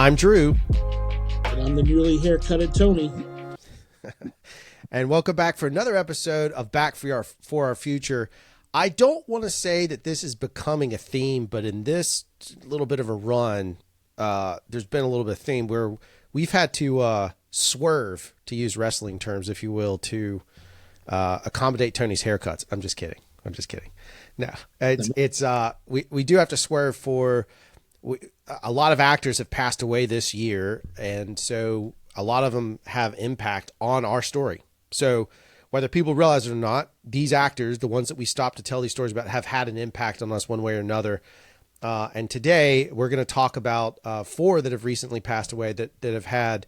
I'm Drew. And I'm the newly haircutted Tony. And welcome back for another episode of Back for Our Future. I don't want to say that this is becoming a theme, but in this little bit of a run, there's been a little bit of theme where we've had to swerve, to use wrestling terms, if you will, to accommodate Tony's haircuts. I'm just kidding. No, we do have to swerve for a lot of actors have passed away this year, and so a lot of them have impact on our story. So whether people realize it or not, these actors, the ones that we stop to tell these stories about, have had an impact on us one way or another. And today we're going to talk about four that have recently passed away that have had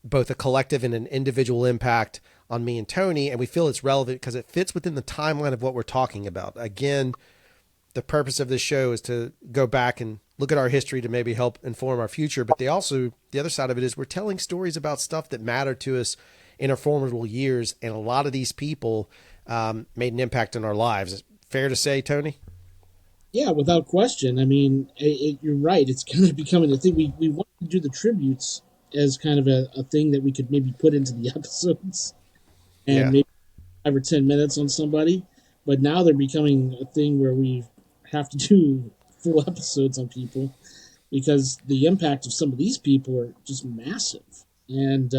both a collective and an individual impact on me and Tony. And we feel it's relevant because it fits within the timeline of what we're talking about. Again, the purpose of this show is to go back and look at our history to maybe help inform our future. But the other side of it is we're telling stories about stuff that mattered to us in our formidable years. And a lot of these people made an impact on our lives. Is it fair to say, Tony? Yeah, without question. I mean, you're right. It's kind of becoming a thing. We want to do the tributes as kind of a thing that we could maybe put into the episodes and maybe 5 or 10 minutes on somebody. But now they're becoming a thing where we have to do full episodes on people because the impact of some of these people are just massive. And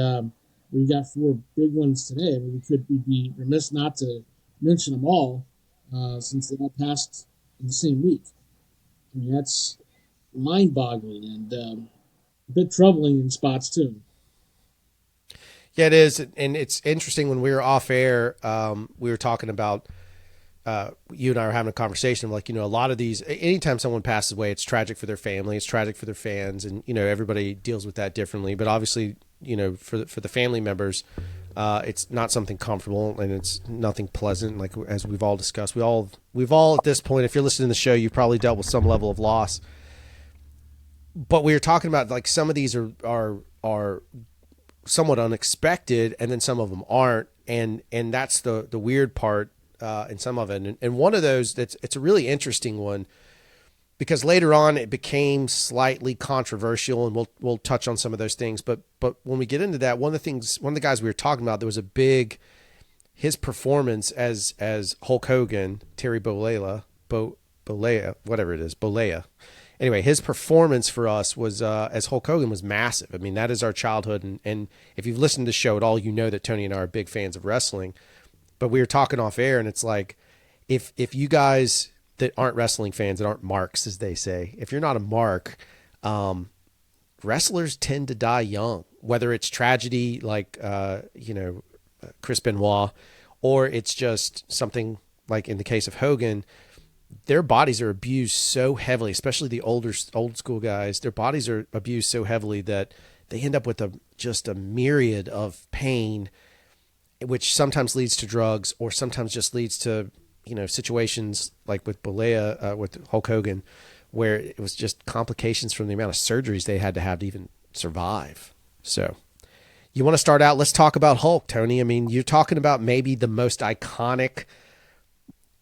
we've got four big ones today. I mean, we'd be remiss not to mention them all since they all passed in the same week. I mean, that's mind-boggling and a bit troubling in spots too. Yeah, it is. And it's interesting, when we were off air, we were talking about, you and I were having a conversation like, a lot of these, anytime someone passes away, it's tragic for their family, it's tragic for their fans. And, everybody deals with that differently, but obviously, for the family members, it's not something comfortable and it's nothing pleasant. Like, as we've all discussed, we've all at this point, if you're listening to the show, you've probably dealt with some level of loss. But we were talking about, like, some of these are somewhat unexpected, and then some of them aren't. And that's the weird part in some of it. And one of those, it's a really interesting one, because later on it became slightly controversial, and we'll touch on some of those things. But when we get into that, one of the guys we were talking about, there was his performance as Hulk Hogan, Terry Bollea, whatever it is, Bollea. Anyway, his performance for us was as Hulk Hogan was massive. I mean, that is our childhood, and if you've listened to the show at all, you know that Tony and I are big fans of wrestling. But we were talking off air, and it's like, if you guys that aren't wrestling fans, that aren't marks, as they say, if you're not a mark, wrestlers tend to die young, whether it's tragedy like Chris Benoit, or it's just something like in the case of Hogan. Their bodies are abused so heavily, especially the old school guys. Their bodies are abused so heavily that they end up with just a myriad of pain, which sometimes leads to drugs, or sometimes just leads to, situations like with Bollea, with Hulk Hogan, where it was just complications from the amount of surgeries they had to have to even survive. So you want to start out? Let's talk about Hulk, Tony. I mean, you're talking about maybe the most iconic,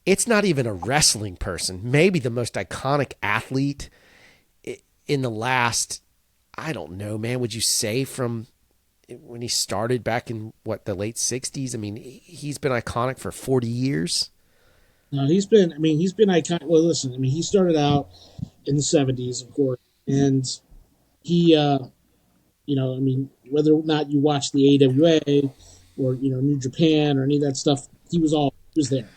it's not even a wrestling person, maybe the most iconic athlete in the last, I don't know, man, would you say from when he started back in the late 60s? I mean, he's been iconic for 40 years. No, he's been iconic. Well, listen, I mean, he started out in the 70s, of course, and he, whether or not you watch the AWA or, New Japan or any of that stuff, he was there.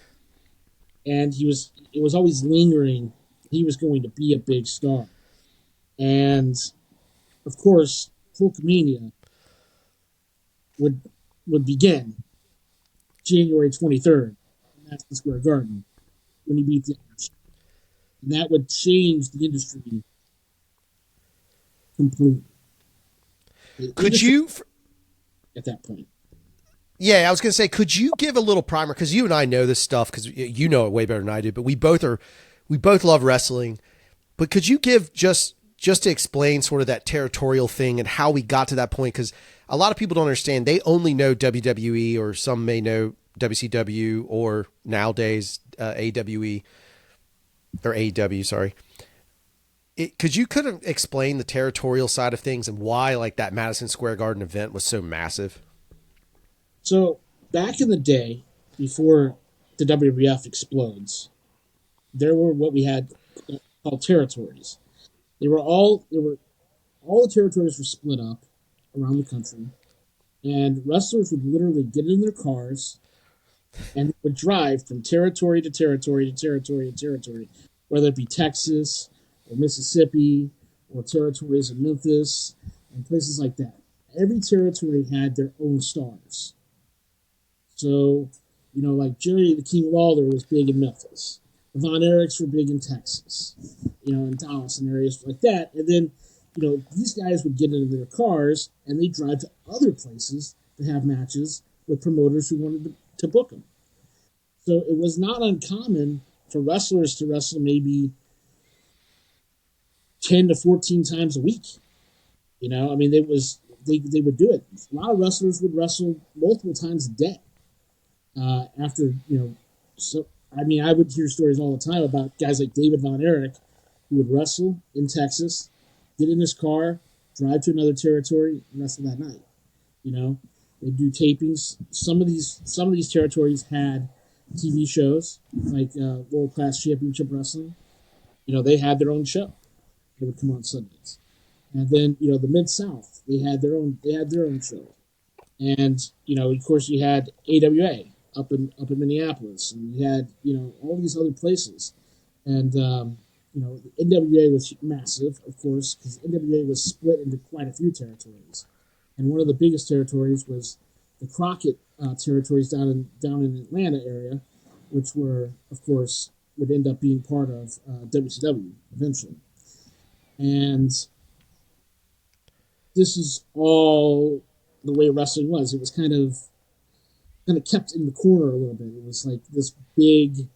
And it was always lingering. He was going to be a big star. And, of course, Hulkamania would begin January 23rd in Madison Square Garden when he beat the Undertaker. And that would change the industry completely. Could you, at that point? Yeah, I was going to say, could you give a little primer? Because you and I know this stuff, because you know it way better than I do. But we both love wrestling. But could you give just to explain sort of that territorial thing and how we got to that point? Because a lot of people don't understand. They only know WWE, or some may know WCW, or nowadays AWE or AEW. Sorry. Could you kind of explain the territorial side of things and why like that Madison Square Garden event was so massive? So back in the day, before the WWF explodes, there were what we had called territories. All the territories were split up around the country, and wrestlers would literally get in their cars and would drive from territory to territory to territory to territory, whether it be Texas or Mississippi or territories in Memphis and places like that. Every territory had their own stars. So, like Jerry the King Lawler was big in Memphis. The Von Erichs were big in Texas, in Dallas and areas like that. And then, these guys would get into their cars and they'd drive to other places to have matches with promoters who wanted to book them. So it was not uncommon for wrestlers to wrestle maybe 10 to 14 times a week. I mean, they would do it. A lot of wrestlers would wrestle multiple times a day. After so I mean, I would hear stories all the time about guys like David Von Erich who would wrestle in Texas, get in his car, drive to another territory, and wrestle that night. They do tapings. Some of these territories had TV shows like World Class Championship Wrestling. They had their own show. They would come on Sundays, and then the Mid South they had their own show, and of course you had AWA up in Minneapolis, and you had all these other places, and the NWA was massive, of course, because NWA was split into quite a few territories, and one of the biggest territories was the Crockett territories down in Atlanta area, which were, of course, would end up being part of WCW eventually. And this is all the way wrestling was. It was kind of kept in the corner a little bit. It was like this big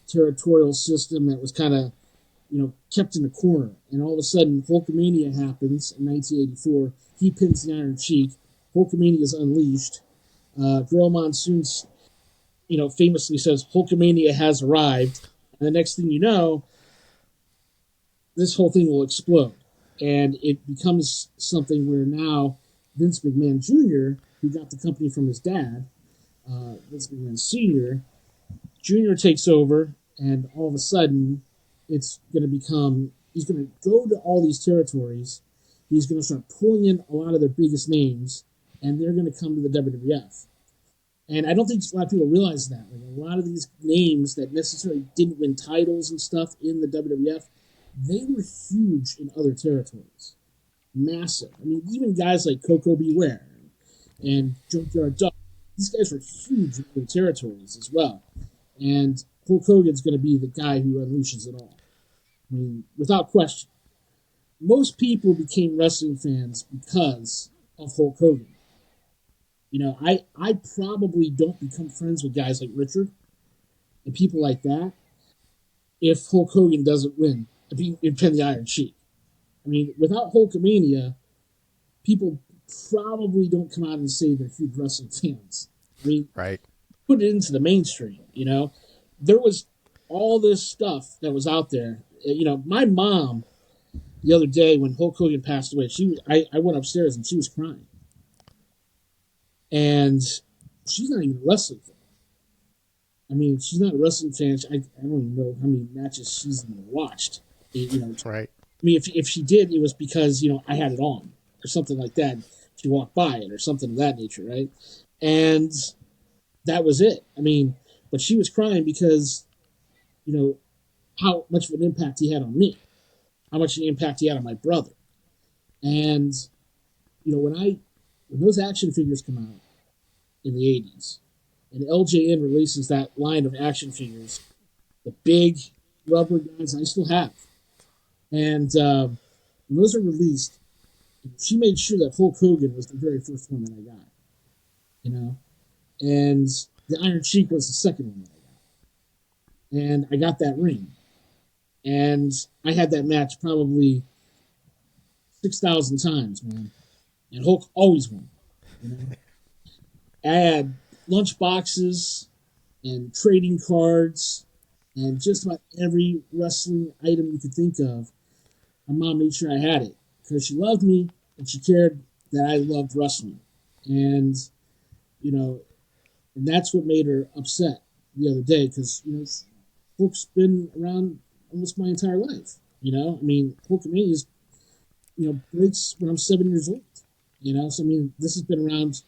territorial system that was kind of kept in the corner. And all of a sudden, Hulkamania happens in 1984. He pins the Iron Sheik. Hulkamania is unleashed. Girl Monsoon's, famously says Hulkamania has arrived. And the next thing you know, this whole thing will explode. And it becomes something where now Vince McMahon Jr., who got the company from his dad, Vince McMahon Sr., Jr. takes over, and all of a sudden, it's going to become, he's going to go to all these territories, he's going to start pulling in a lot of their biggest names, and they're going to come to the WWF. And I don't think a lot of people realize that. Like a lot of these names that necessarily didn't win titles and stuff in the WWF, they were huge in other territories. Massive. I mean, even guys like Coco Beware and Junkyard Dog, these guys were huge in other territories as well. And Hulk Hogan's going to be the guy who unleashes it all. I mean, without question. Most people became wrestling fans because of Hulk Hogan. I probably don't become friends with guys like Richard and people like that if Hulk Hogan doesn't win, and pin the Iron Sheik. I mean, without Hulkamania, people probably don't come out and say they're huge wrestling fans. I mean, Right. put it into the mainstream, There was all this stuff that was out there. My mom, the other day when Hulk Hogan passed away, I went upstairs and she was crying. And she's not even a wrestling fan. I mean, she's not a wrestling fan. I don't even know how many matches she's even watched. Right. I mean, if she did, it was because I had it on or something like that. She walked by it or something of that nature, right? And that was it. I mean, but she was crying because how much of an impact he had on me, how much of an impact he had on my brother, and when those action figures come out in the '80s, and LJN releases that line of action figures, the big rubber guys I still have. And when those are released, she made sure that Hulk Hogan was the very first one that I got. And the Iron Sheik was the second one that I got. And I got that ring. And I had that match probably 6,000 times, man. And Hulk always won. I had lunch boxes and trading cards and just about every wrestling item you could think of. my mom made sure I had it because she loved me and she cared that I loved wrestling. And, you know, and that's what made her upset the other day because, Hulk's been around almost my entire life. I mean, Hulkamania is, breaks when I'm 7 years old. So I mean, this has been around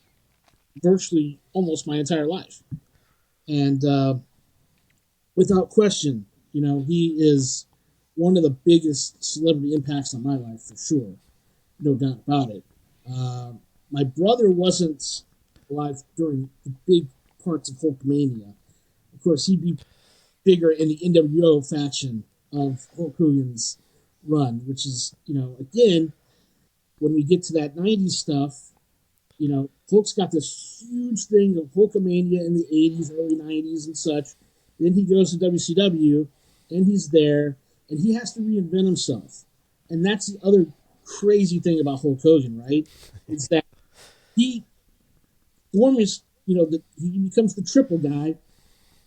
virtually almost my entire life. And without question, he is one of the biggest celebrity impacts on my life for sure. No doubt about it. Uh, my brother wasn't alive during the big parts of Hulkamania. Of course, he'd be bigger in the NWO faction of Hulk Hogan's run, which is, again, when we get to that 90s stuff, Hulk's got this huge thing of Hulkamania in the 80s, early 90s, and such. Then he goes to WCW, and he's there, and he has to reinvent himself. And that's the other crazy thing about Hulk Hogan, right? Is that he forms, he becomes the triple guy,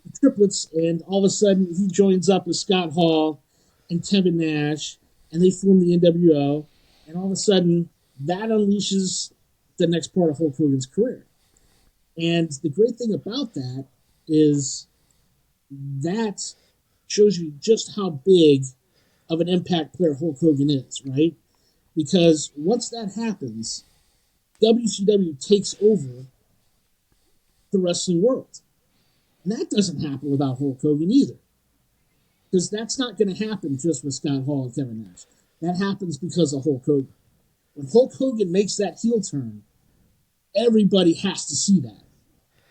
the triplets, and all of a sudden he joins up with Scott Hall and Kevin Nash, and they form the NWO, and all of a sudden that unleashes the next part of Hulk Hogan's career. And the great thing about that is that shows you just how big of an impact player Hulk Hogan is, right? Because once that happens, WCW takes over the wrestling world. And that doesn't happen without Hulk Hogan either. Because that's not going to happen just with Scott Hall and Kevin Nash. That happens because of Hulk Hogan. When Hulk Hogan makes that heel turn, everybody has to see that.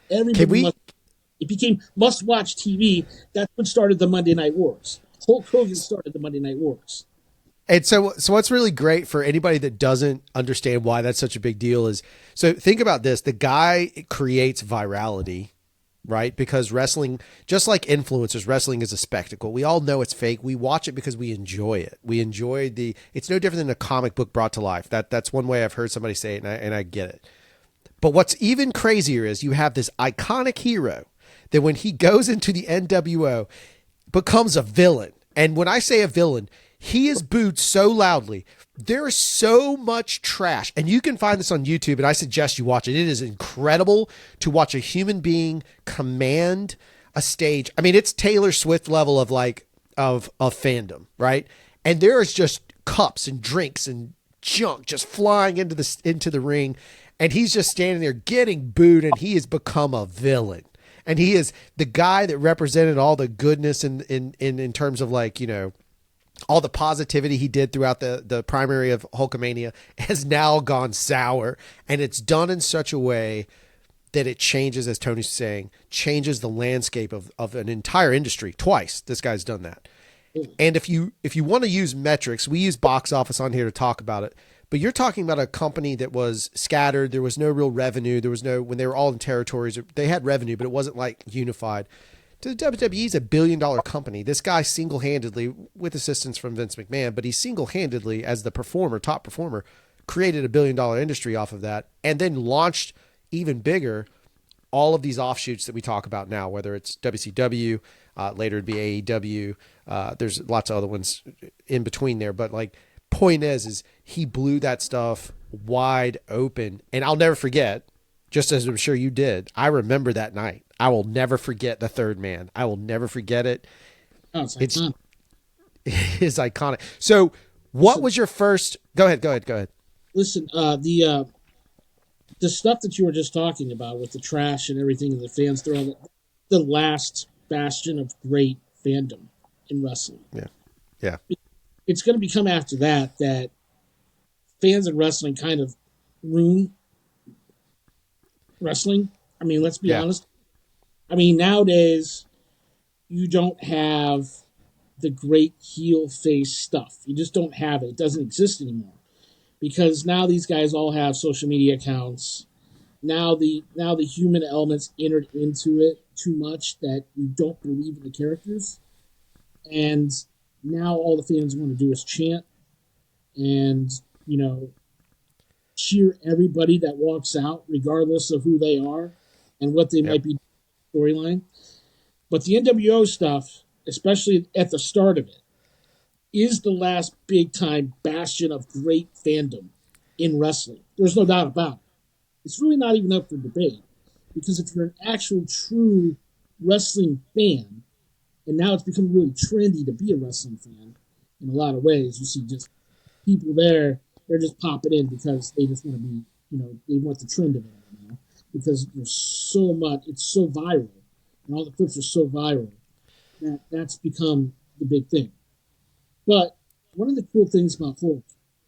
It became must-watch TV. That's what started the Monday Night Wars. Hulk Hogan started the Monday Night Wars. And so what's really great for anybody that doesn't understand why that's such a big deal is, so think about this. The guy creates virality, right? Because wrestling, just like influencers, wrestling is a spectacle. We all know it's fake. We watch it because we enjoy it. We enjoy it's no different than a comic book brought to life. That's one way I've heard somebody say it, and I get it. But what's even crazier is you have this iconic hero that when he goes into the NWO becomes a villain. And when I say a villain, he is booed so loudly. There is so much trash. And you can find this on YouTube, and I suggest you watch it. It is incredible to watch a human being command a stage. I mean, it's Taylor Swift level of fandom, right? And there is just cups and drinks and junk just flying into the ring. And he's just standing there getting booed, and he has become a villain. And he is the guy that represented all the goodness in terms of all the positivity he did throughout the primary of Hulkamania has now gone sour. And it's done in such a way that it changes, as Tony's saying, changes the landscape of an entire industry. Twice this guy's done that. And if you want to use metrics, we use box office on here to talk about it. But you're talking about a company that was scattered. There was no real revenue. When they were all in territories, they had revenue, but it wasn't unified. The WWE is $1 billion company. This guy single-handedly, with assistance from Vince McMahon, but he single-handedly, as the top performer, created $1 billion industry off of that, and then launched even bigger all of these offshoots that we talk about now, whether it's WCW, later it'd be AEW. There's lots of other ones in between there, but point is he blew that stuff wide open. And I'll never forget, just as I'm sure you did, I remember that night. I will never forget the third man. I will never forget it. Oh, it's iconic. It's iconic. So what was your first? Go ahead. Listen, the stuff that you were just talking about with the trash and everything and the fans throwing the last bastion of great fandom in wrestling. Yeah. It's going to become after that fans of wrestling kind of ruin wrestling. I mean, let's be honest. I mean, nowadays, you don't have the great heel face stuff. You just don't have it. It doesn't exist anymore. Because now these guys all have social media accounts. Now the human elements entered into it too much that you don't believe in the characters. And now all the fans want to do is chant and, cheer everybody that walks out, regardless of who they are and what they might be storyline. But the NWO stuff, especially at the start of it, is the last big time bastion of great fandom in wrestling. There's no doubt about it. It's really not even up for debate because if you're an actual true wrestling fan, and now it's become really trendy to be a wrestling fan in a lot of ways. You see just people there, they're just popping in because they just want to be, they want the trend of it right now because there's so much, it's so viral, and all the clips are so viral that that's become the big thing. But one of the cool things about Hulk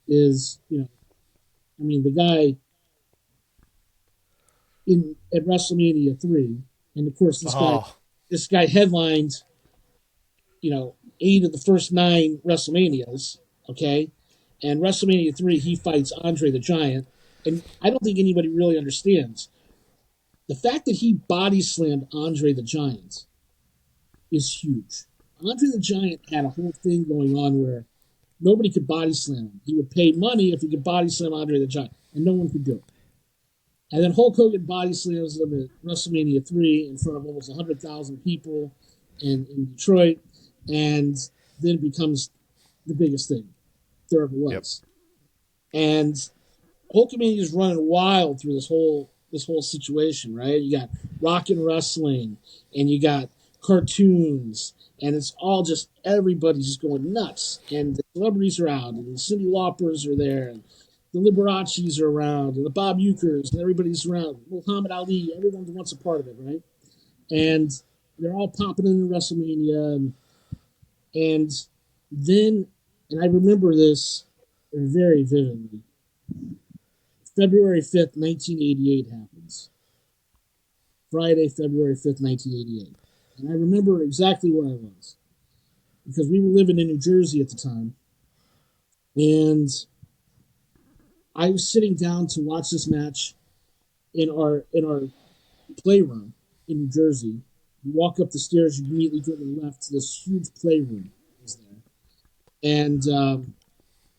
is, I mean, the guy in at WrestleMania 3, and of course Oh, this guy headlined, 8 of the first 9 WrestleManias, okay? And WrestleMania 3, he fights Andre the Giant. And I don't think anybody really understands. The fact that he body slammed Andre the Giant is huge. Andre the Giant had a whole thing going on where nobody could body slam him. He would pay money if he could body slam Andre the Giant, and no one could do it. And then Hulk Hogan body slams him at WrestleMania 3 in front of almost 100,000 people in Detroit, and then becomes the biggest thing there ever yep. was. And Hulkamania is running wild through this whole situation, right? You got rock and wrestling, and you got cartoons, and it's all just everybody's just going nuts. And the celebrities are out, and the Cyndi Laupers are there, and the Liberace's are around, and the Bob Ukers, and everybody's around. Muhammad Ali, everyone wants a part of it, right? And they're all popping into WrestleMania, and then, and I remember this very vividly. February 5th, 1988 happens. Friday, February 5th, 1988. And I remember exactly where I was because we were living in New Jersey at the time. And I was sitting down to watch this match in our playroom in New Jersey. You walk up the stairs, you immediately go to the left to this huge playroom was there. And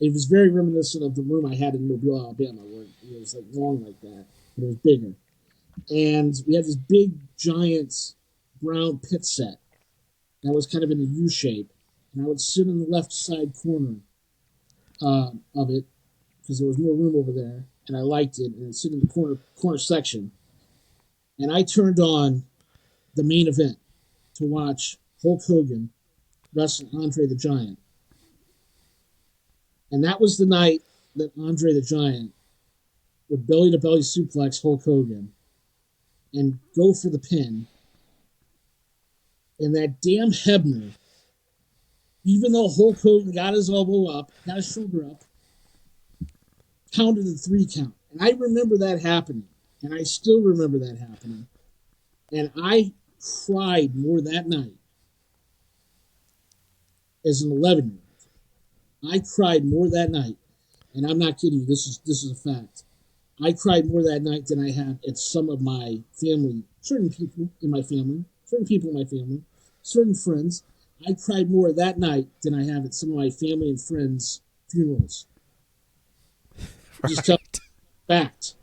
it was very reminiscent of the room I had in Mobile, Alabama, where it was like long like that, but it was bigger. And we had this big, giant brown pit set that was kind of in a U shape. And I would sit in the left side corner of it because there was more room over there, and I liked it. And I'd sit in the corner section. And I turned on the main event to watch Hulk Hogan wrestle Andre the Giant. And that was the night that Andre the Giant would belly to belly suplex Hulk Hogan and go for the pin. And that damn Hebner, even though Hulk Hogan got his elbow up, got his shoulder up, counted the 3 count. And I remember that happening. And I still remember that happening. And I cried more that night as an 11-year-old. I cried more that night. And I'm not kidding you, this is a fact. I cried more that night than I have at some of my family, certain people in my family, certain friends. I cried more that night than I have at some of my family and friends' funerals. Just tell Right. fact.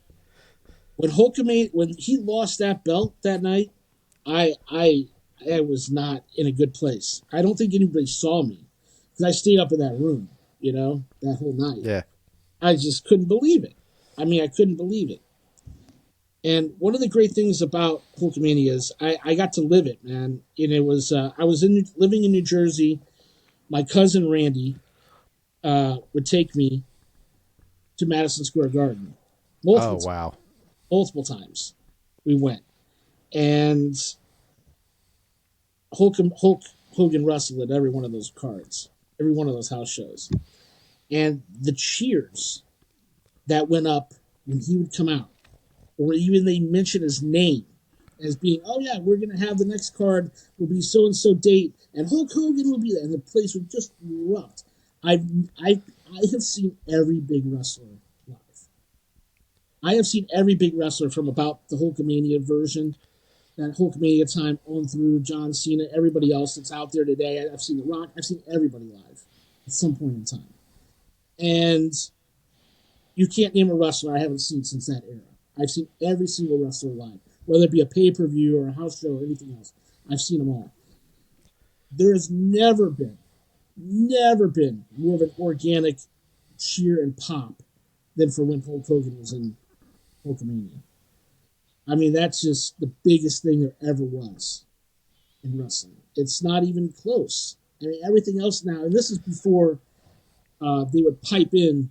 When he lost that belt that night, I was not in a good place. I don't think anybody saw me because I stayed up in that room, that whole night. Yeah. I just couldn't believe it. I mean, I couldn't believe it. And one of the great things about Hulkamania is I got to live it, man. And it was I was living in New Jersey. My cousin Randy would take me to Madison Square Garden Oh, multiple times. wow. Multiple times we went, and Hulk Hogan wrestled at every one of those cards, every one of those house shows, and the cheers that went up when he would come out, or even they mention his name as being, oh yeah, we're gonna have the next card will be so and so date, and Hulk Hogan will be there, and the place would just erupt. I've I I have seen every big wrestler live. I have seen every big wrestler from about the Hulkamania version, that Hulkamania time on through John Cena, everybody else that's out there today. I've seen The Rock. I've seen everybody live at some point in time. And you can't name a wrestler I haven't seen since that era. I've seen every single wrestler live, whether it be a pay-per-view or a house show or anything else. I've seen them all. There has never been never been more of an organic cheer and pop than for when Hulk Hogan was in Hulkamania. I mean, that's just the biggest thing there ever was in wrestling. It's not even close. I mean, everything else now, and this is before they would pipe in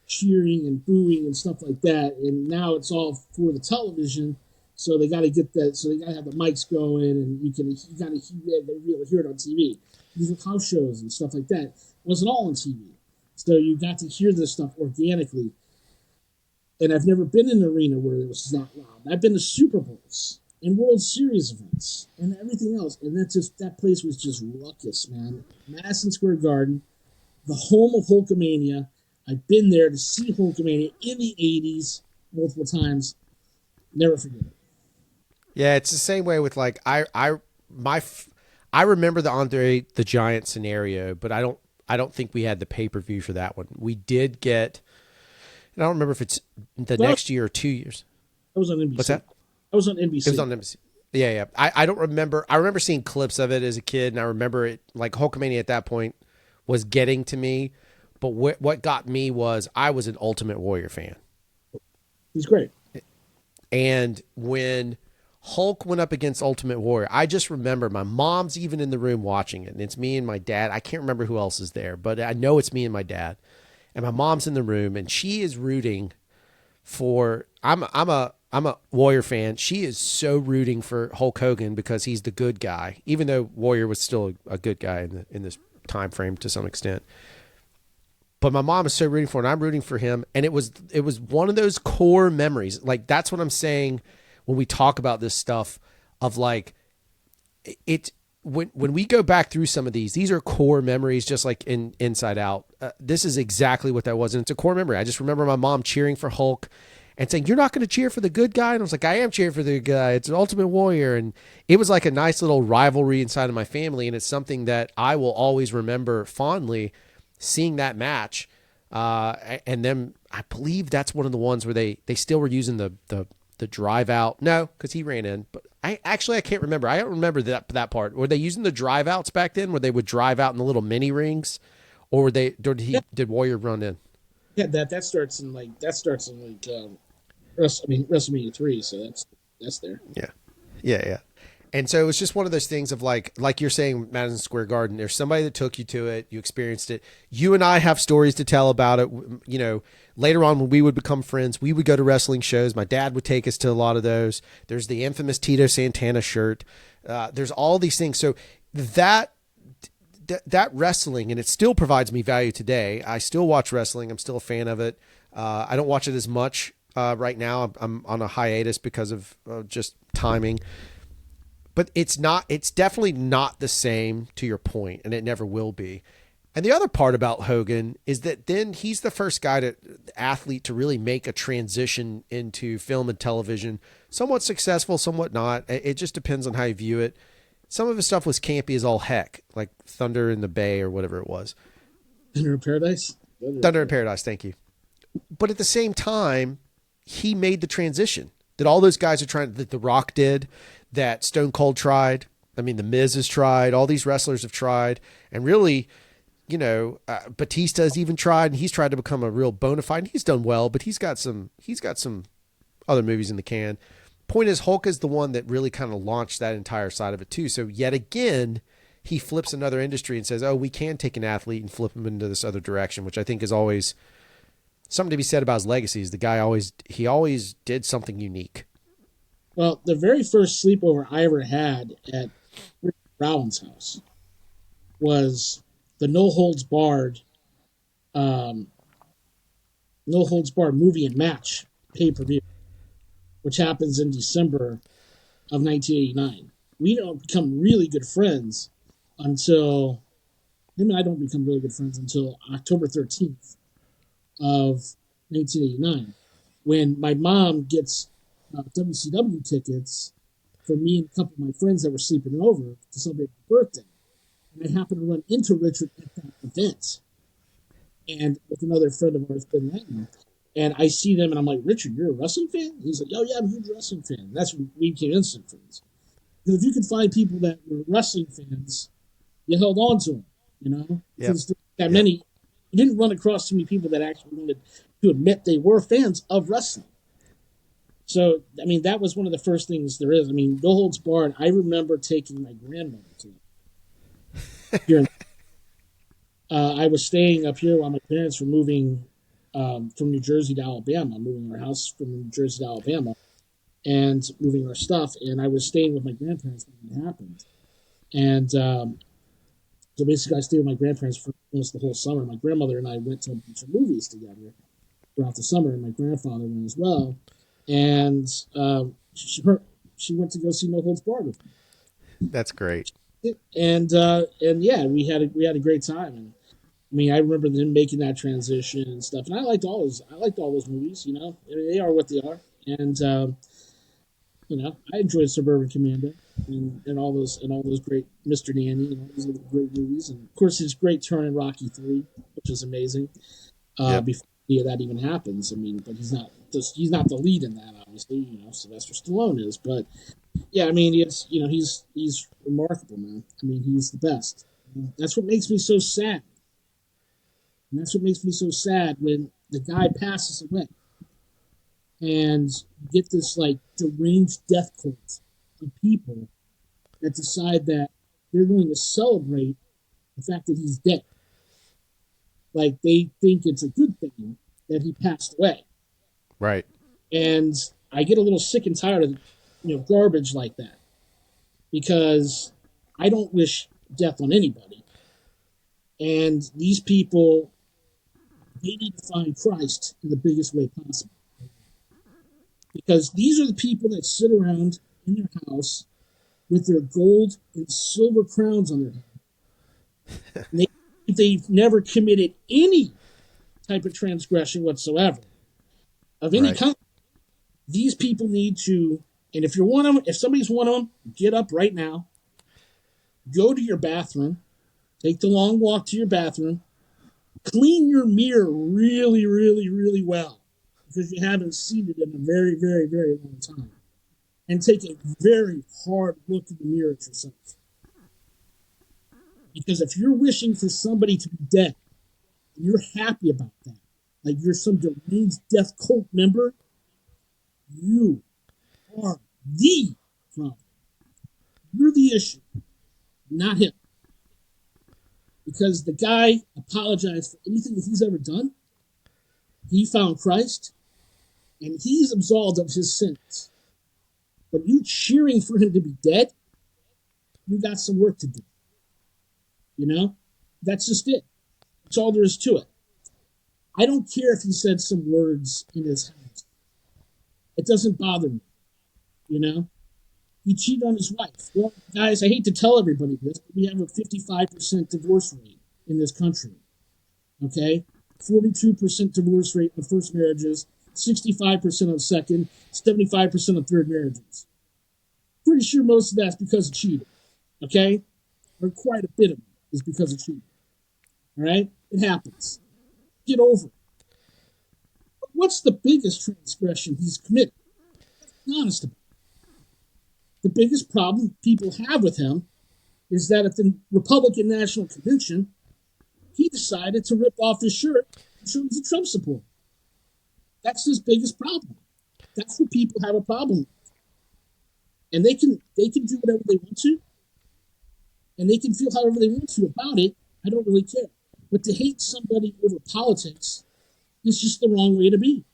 cheering and booing and stuff like that. And now it's all for the television, so they got to get that. So they got to have the mics going, and you got to be able to hear it on TV. These were house shows and stuff like that. It wasn't all on TV, so you got to hear this stuff organically. And I've never been in an arena where it was not loud. I've been to Super Bowls and World Series events and everything else, and that place was just ruckus, man. Madison Square Garden, the home of Hulkamania. I've been there to see Hulkamania in the '80s multiple times. Never forget it. Yeah, it's the same way with like I remember the Andre the Giant scenario, but I don't think we had the pay-per-view for that one. We did get, and I don't remember if it's the next year or 2 years. I was on NBC. What's that? I was on NBC. It was on NBC. Yeah, yeah. I don't remember. I remember seeing clips of it as a kid, and I remember it like Hulkamania at that point was getting to me. But what got me was I was an Ultimate Warrior fan. He's great. And when Hulk went up against Ultimate Warrior, I just remember my mom's even in the room watching it. And it's me and my dad. I can't remember who else is there, but I know it's me and my dad. And my mom's in the room, and she is rooting for I'm a Warrior fan. She is so rooting for Hulk Hogan because he's the good guy, even though Warrior was still a good guy in this time frame to some extent. But my mom is so rooting for it, and I'm rooting for him. And it was one of those core memories. Like, that's what I'm saying when we talk about this stuff of like it when we go back through some of these are core memories, just like in Inside Out. This is exactly what that was. And it's a core memory. I just remember my mom cheering for Hulk and saying, "You're not going to cheer for the good guy?" And I was like, "I am cheering for the good guy. It's an Ultimate Warrior." And it was like a nice little rivalry inside of my family. And it's something that I will always remember fondly, seeing that match. And then I believe that's one of the ones where they still were using the drive out. No, because he ran in. But I can't remember. I don't remember that part. Were they using the drive outs back then, where they would drive out in the little mini rings, or did Warrior run in? Yeah, that starts in WrestleMania 3. So that's there. Yeah, yeah. And so it's just one of those things of like you're saying, Madison Square Garden, there's somebody that took you to it. You experienced it. You and I have stories to tell about it. You know, later on when we would become friends, we would go to wrestling shows. My dad would take us to a lot of those. There's the infamous Tito Santana shirt. There's all these things. So that wrestling, and it still provides me value today. I still watch wrestling. I'm still a fan of it. I don't watch it as much right now. I'm on a hiatus because of just timing. But it's definitely not the same, to your point, and it never will be. And the other part about Hogan is that then he's the first athlete to really make a transition into film and television, somewhat successful, somewhat not. It just depends on how you view it. Some of his stuff was campy as all heck, like Thunder in the Bay or whatever it was. Thunder in Paradise? Thunder in Paradise, thank you. But at the same time, he made the transition that all those guys are trying, that The Rock did, that Stone Cold tried. I mean, The Miz has tried. All these wrestlers have tried. And really, you know, Batista has even tried, and he's tried to become a real bona fide. And he's done well, but he's got some other movies in the can. Point is, Hulk is the one that really kind of launched that entire side of it too. So yet again, he flips another industry and says, "Oh, we can take an athlete and flip him into this other direction," which I think is always something to be said about his legacy. Is the guy always did something unique. Well, the very first sleepover I ever had at Rick Rowan's house was the No Holds Barred movie and match pay-per-view, which happens in December of 1989. We don't become really good friends until him and I don't become really good friends until October 13th of 1989, when my mom gets WCW tickets for me and a couple of my friends that were sleeping over to celebrate my birthday. And I happened to run into Richard at that event, and with another friend of ours, Ben Latin. And I see them, and I'm like, "Richard, you're a wrestling fan?" He's like, "Oh yeah, I'm a huge wrestling fan." And that's when we became instant friends. Because if you could find people that were wrestling fans, you held on to them. Yep. Because there weren't that Yep. many. You didn't run across too many people that actually wanted to admit they were fans of wrestling. So, I mean, that was one of the first things there is. I mean, No Holds Barred, I remember taking my grandmother to here. I was staying up here while my parents were moving from New Jersey to Alabama, moving our house from New Jersey to Alabama and moving our stuff. And I was staying with my grandparents when it happened. And so basically, I stayed with my grandparents for almost the whole summer. My grandmother and I went to a bunch of movies together throughout the summer, and my grandfather went as well. And she went to go see No Holds Barred with That's great. me. And yeah, we had a great time. And I mean, I remember them making that transition and stuff. And I liked all those. I liked all those movies. I mean, they are what they are. And I enjoyed Suburban Commando and all those great Mr. Nanny and all those other great movies. And of course, his great turn in Rocky 3, which is amazing. Yep. Before any of that even happens, I mean, but he's not the lead in that, obviously. Sylvester Stallone is, but yeah, I mean, he's remarkable, man. I mean, he's the best. That's what makes me so sad, and that's what makes me so sad when the guy passes away and you get this like deranged death cult of people that decide that they're going to celebrate the fact that he's dead. Like they think it's a good thing that he passed away. Right. And I get a little sick and tired of garbage like that because I don't wish death on anybody. And these people, they need to find Christ in the biggest way possible. Because these are the people that sit around in their house with their gold and silver crowns on their head. And they've never committed any type of transgression whatsoever of any Right. kind. These people need to, and if you're one of them, if somebody's one of them, get up right now, go to your bathroom, take the long walk to your bathroom, clean your mirror really, really, really well because you haven't seen it in a very, very, very long time, and take a very hard look in the mirror at yourself. Because if you're wishing for somebody to be dead and you're happy about that, like you're some deranged death cult member, you are the problem. You're the issue, not him. Because the guy apologized for anything that he's ever done. He found Christ, and he's absolved of his sins. But you cheering for him to be dead, you got some work to do. That's just it. That's all there is to it. I don't care if he said some words in his house. It doesn't bother me. He cheated on his wife. Well, guys, I hate to tell everybody this, but we have a 55% divorce rate in this country. Okay? 42% divorce rate on first marriages, 65% on second, 75% on third marriages. Pretty sure most of that's because of cheating. Okay? Or quite a bit of it is because of cheating. All right? It happens. Get over it. But what's the biggest transgression he's committed? Be honest about it. The biggest problem people have with him is that at the Republican National Convention, he decided to rip off his shirt and show he's a Trump supporter. That's his biggest problem. That's what people have a problem with. And they can do whatever they want to, and they can feel however they want to about it. I don't really care. But to hate somebody over politics is just the wrong way to be.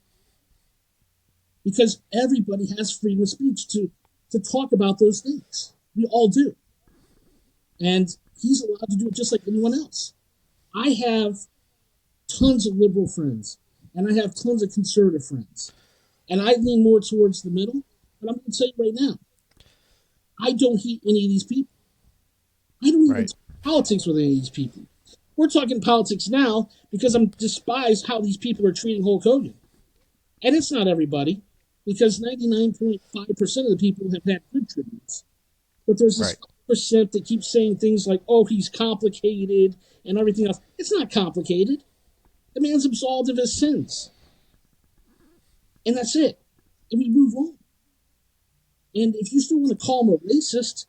Because everybody has freedom of speech to talk about those things. We all do. And he's allowed to do it just like anyone else. I have tons of liberal friends, and I have tons of conservative friends. And I lean more towards the middle, but I'm going to tell you right now, I don't hate any of these people. I don't even Right. talk politics with any of these people. We're talking politics now because I'm despise how these people are treating Hulk Hogan. And it's not everybody, because 99.5% of the people have had good tributes. But there's this Right. percent that keeps saying things like, oh, he's complicated and everything else. It's not complicated. The man's absolved of his sins. And that's it. And we move on. And if you still want to call him a racist,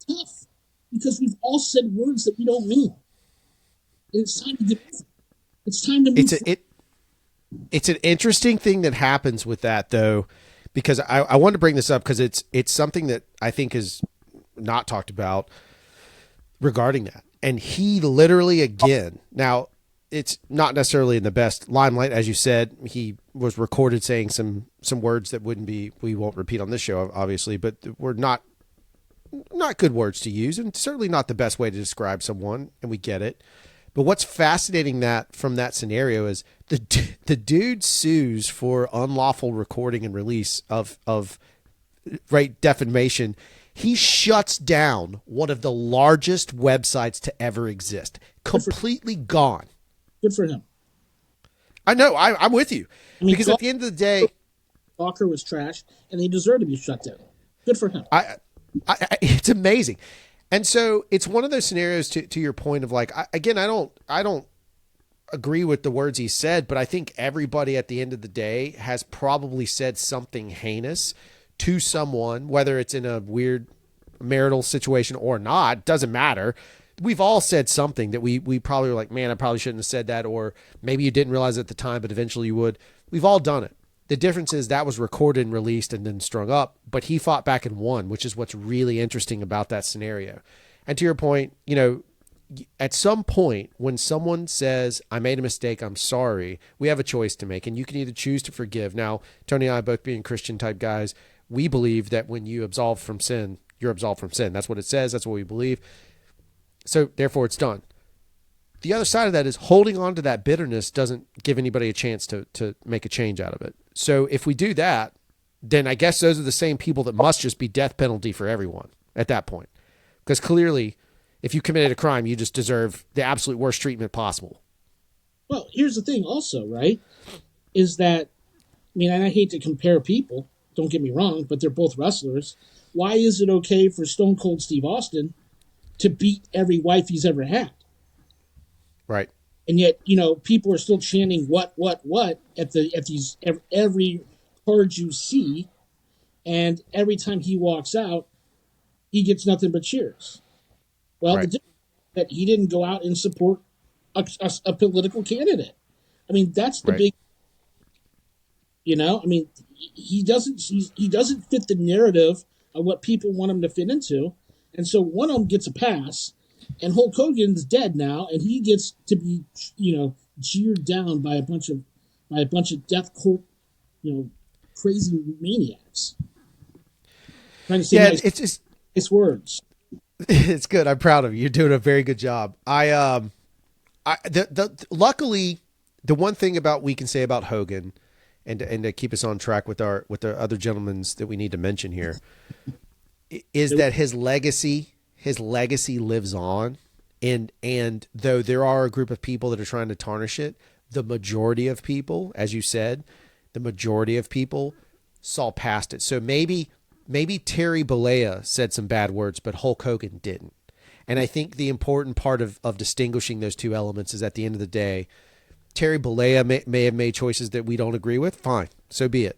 tough. Because we've all said words that we don't mean. It's time to get. It's time to move It's forward. a, it it's an interesting thing that happens with that though, because I wanted to bring this up because it's something that I think is not talked about regarding that. And he literally again now it's not necessarily in the best limelight, as you said. He was recorded saying some words that wouldn't be we won't repeat on this show, obviously, but were not good words to use, and certainly not the best way to describe someone, and we get it. But what's fascinating that from that scenario is the dude sues for unlawful recording and release of right defamation. He shuts down one of the largest websites to ever exist, Good for, completely gone. good for him. I know, I'm with you, I mean, because at the end of the day, Gawker was trash, and they deserve to be shut down. Good for him. it's amazing. And so it's one of those scenarios to your point of like, again, I don't agree with the words he said, but I think everybody at the end of the day has probably said something heinous to someone, whether it's in a weird marital situation or not, doesn't matter. We've all said something that we probably were like, man, I probably shouldn't have said that, or maybe you didn't realize at the time, but eventually you would. We've all done it. The difference is that was recorded and released and then strung up, but he fought back and won, which is what's really interesting about that scenario. And to your point, at some point when someone says, I made a mistake, I'm sorry, we have a choice to make, and you can either choose to forgive. Now, Tony and I both being Christian type guys, we believe that when you absolve from sin, you're absolved from sin. That's what it says. That's what we believe. So therefore it's done. The other side of that is holding on to that bitterness doesn't give anybody a chance to make a change out of it. So if we do that, then I guess those are the same people that must just be death penalty for everyone at that point. Because clearly, if you committed a crime, you just deserve the absolute worst treatment possible. Well, here's the thing, also, right? Is that and I hate to compare people. Don't get me wrong, but they're both wrestlers. Why is it okay for Stone Cold Steve Austin to beat every wife he's ever had? Right. And yet, people are still chanting what at these every card you see, and every time he walks out, he gets nothing but cheers. Well, the Right. difference is that he didn't go out and support a political candidate. I mean, that's the Right. big. He doesn't fit the narrative of what people want him to fit into, and so one of them gets a pass, and Hulk Hogan's dead now, and he gets to be jeered down by a bunch of death cult, you know, crazy maniacs trying to say Yeah, nice it's just nice words. it's good. I'm proud of you. You're doing a very good job. Luckily, the one thing about we can say about Hogan, and to keep us on track with the other gentlemen's that we need to mention here, is that his legacy lives on, and though there are a group of people that are trying to tarnish it, the majority of people, as you said, the majority of people saw past it. So maybe Terry Bollea said some bad words, but Hulk Hogan didn't. And I think the important part of distinguishing those two elements is at the end of the day, Terry Bollea may have made choices that we don't agree with. Fine, so be it.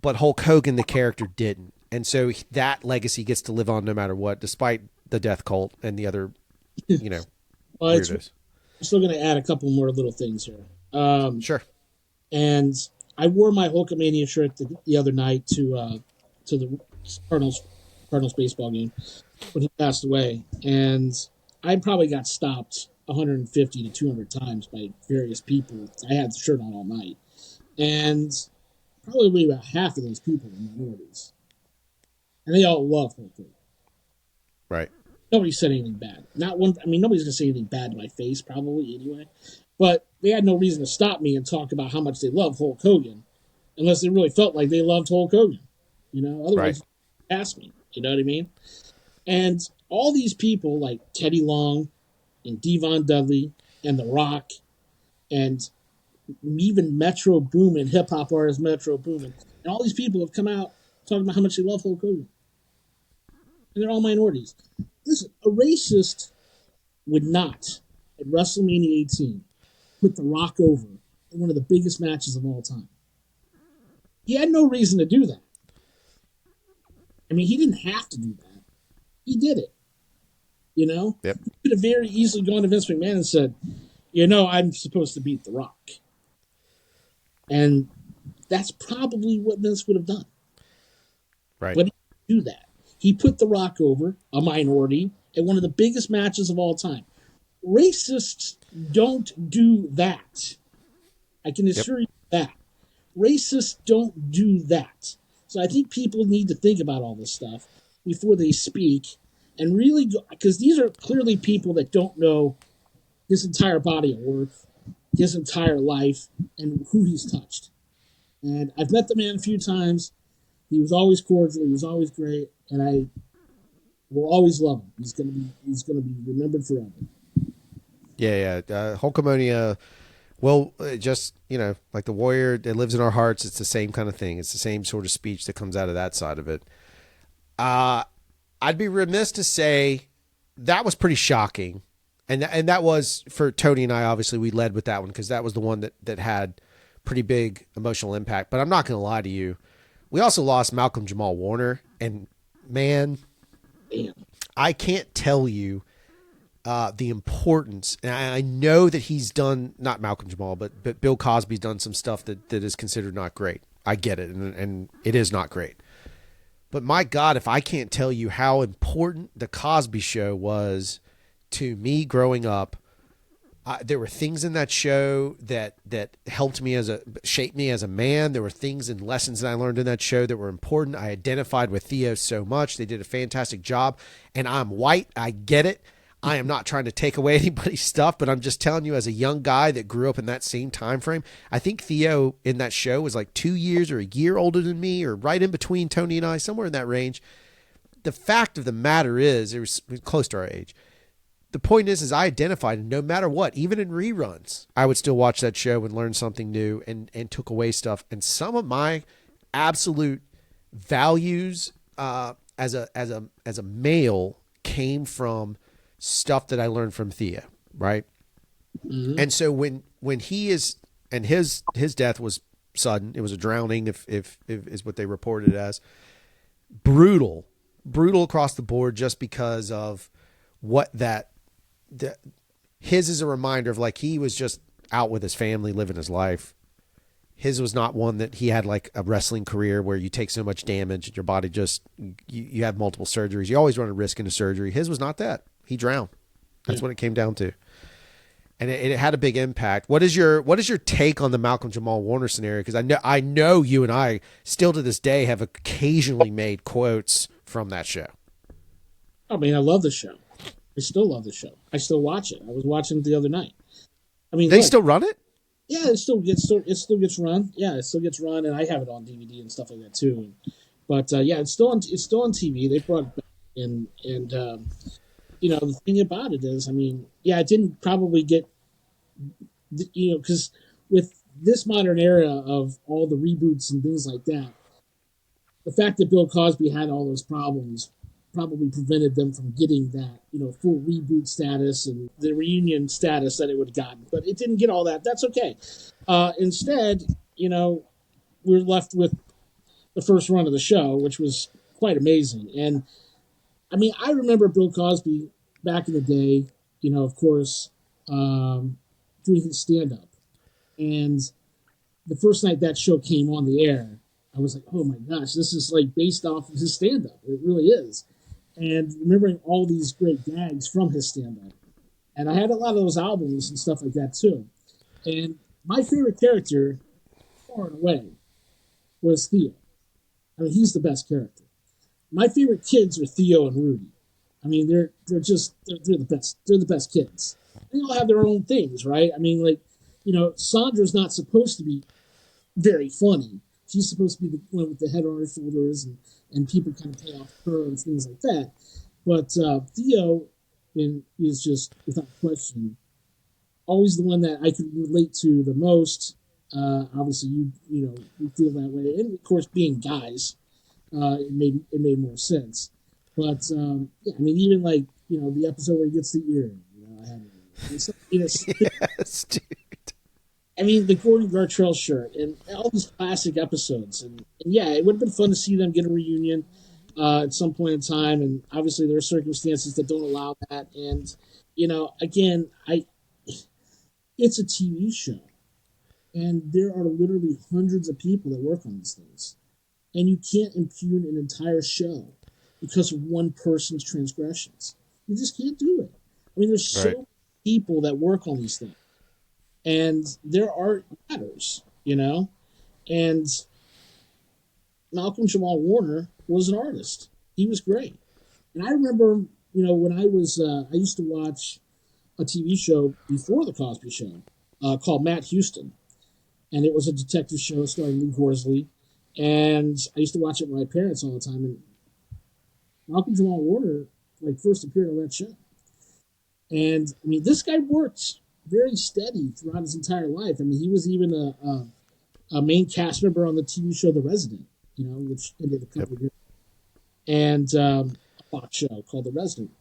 But Hulk Hogan, the character, didn't. And so that legacy gets to live on no matter what, despite the death cult and the other, Well, weirdos. I'm still going to add a couple more little things here. Sure. And I wore my Hulkamania shirt the other night to the Cardinals baseball game when he passed away, and I probably got stopped 150 to 200 times by various people. I had the shirt on all night, and probably about half of those people were minorities, and they all love Hulk Hogan. Right. Nobody said anything bad. Not one. I mean, nobody's gonna say anything bad to my face, probably anyway. But they had no reason to stop me and talk about how much they love Hulk Hogan, unless they really felt like they loved Hulk Hogan. Right. Otherwise, ask me. You know what I mean? And all these people like Teddy Long and Devon Dudley and The Rock and even Metro Boomin, hip hop artist Metro Boomin, and all these people have come out talking about how much they love Hulk Hogan, and they're all minorities. Listen, a racist would not at WrestleMania 18 put The Rock over in one of the biggest matches of all time. He had no reason to do that. I mean, he didn't have to do that. He did it. You know, Yep. he could have very easily gone to Vince McMahon and said, I'm supposed to beat The Rock. And that's probably what Vince would have done. Right. But he didn't do that. He put The Rock over, a minority, at one of the biggest matches of all time. Racists don't do that. I can Yep. assure you that. Racists don't do that. So I think people need to think about all this stuff before they speak and really go, because these are clearly people that don't know his entire body of work, his entire life, and who he's touched. And I've met the man a few times. He was always cordial. He was always great, and I will always love him. He's gonna be remembered forever. Yeah. Hulkamania. Well, just, like the Warrior, it lives in our hearts. It's the same kind of thing. It's the same sort of speech that comes out of that side of it. I'd be remiss to say that was pretty shocking. And that was, for Tony and I, obviously, we led with that one because that was the one that had pretty big emotional impact. But I'm not going to lie to you. We also lost Malcolm Jamal Warner. And, man, Damn. I can't tell you the importance. And I know that he's done, not Malcolm Jamal, but Bill Cosby's done some stuff that is considered not great. I get it, and it is not great. But my God, if I can't tell you how important the Cosby Show was to me growing up, there were things in that show that helped me shaped me as a man. There were things and lessons that I learned in that show that were important. I identified with Theo so much. They did a fantastic job, and I'm white. I get it. I am not trying to take away anybody's stuff, but I'm just telling you, as a young guy that grew up in that same time frame, I think Theo in that show was like 2 years or a year older than me, or right in between Tony and I, somewhere in that range. The fact of the matter is, it was close to our age. The point is I identified, and no matter what, even in reruns, I would still watch that show and learn something new and took away stuff. And some of my absolute values as a male came from stuff that I learned from Thea, right? Mm-hmm. And so when he is, and his death was sudden, it was a drowning, if is what they reported it as, brutal across the board, just because of what his is a reminder of, like, he was just out with his family, living his life. His was not one that he had like a wrestling career where you take so much damage and your body just, you have multiple surgeries. You always run a risk into surgery. His was not that. He drowned. That's what it came down to. And it had a big impact. What is your take on the Malcolm Jamal Warner scenario? Because I know you and I still to this day have occasionally made quotes from that show. I mean, I love the show. I still love the show. I still watch it. I was watching it the other night. I mean, they still run it? Yeah, it still gets run. Yeah, it still gets run, and I have it on DVD and stuff like that too. But yeah, it's still on TV. They brought it back, and the thing about it is, I mean, yeah, it didn't probably get, because with this modern era of all the reboots and things like that, the fact that Bill Cosby had all those problems probably prevented them from getting that, full reboot status and the reunion status that it would have gotten. But it didn't get all that. That's okay. Instead, we're left with the first run of the show, which was quite amazing. And I mean, I remember Bill Cosby back in the day, of course, doing his stand-up. And the first night that show came on the air, I was like, oh my gosh, this is like based off of his stand-up. It really is. And remembering all these great gags from his stand-up. And I had a lot of those albums and stuff like that too. And my favorite character, far and away, was Theo. I mean, he's the best character. My favorite kids are Theo and Rudy. I mean, they're the best. They're the best kids. They all have their own things, right? I mean, like, Sandra's not supposed to be very funny. She's supposed to be the one with the head on her shoulders, and people kind of play off her and things like that. But Theo is just, without question, always the one that I could relate to the most. Obviously, you feel that way, and of course, being guys, it made more sense. But yeah, I mean, even like the episode where he gets the ear, I had yes, dude. I mean, the Gordon Gartrell shirt and all these classic episodes, and yeah, it would have been fun to see them get a reunion. at some point in time, and obviously there are circumstances that don't allow that. And again, I it's a TV show, and there are literally hundreds of people that work on these things, and you can't impugn an entire show because of one person's transgressions. You just can't do it. I mean, there's so Right. many people that work on these things, and their art matters, And Malcolm Jamal Warner was an artist. He was great, and I remember, when I used to watch a TV show before the Cosby Show called Matt Houston, and it was a detective show starring Lee Horsley, and I used to watch it with my parents all the time. And Malcolm Jamal Warner first appeared on that show, and I mean this guy worked very steady throughout his entire life. I mean he was even a main cast member on the TV show The Resident, which ended a couple of years, and a Fox show called The Resident.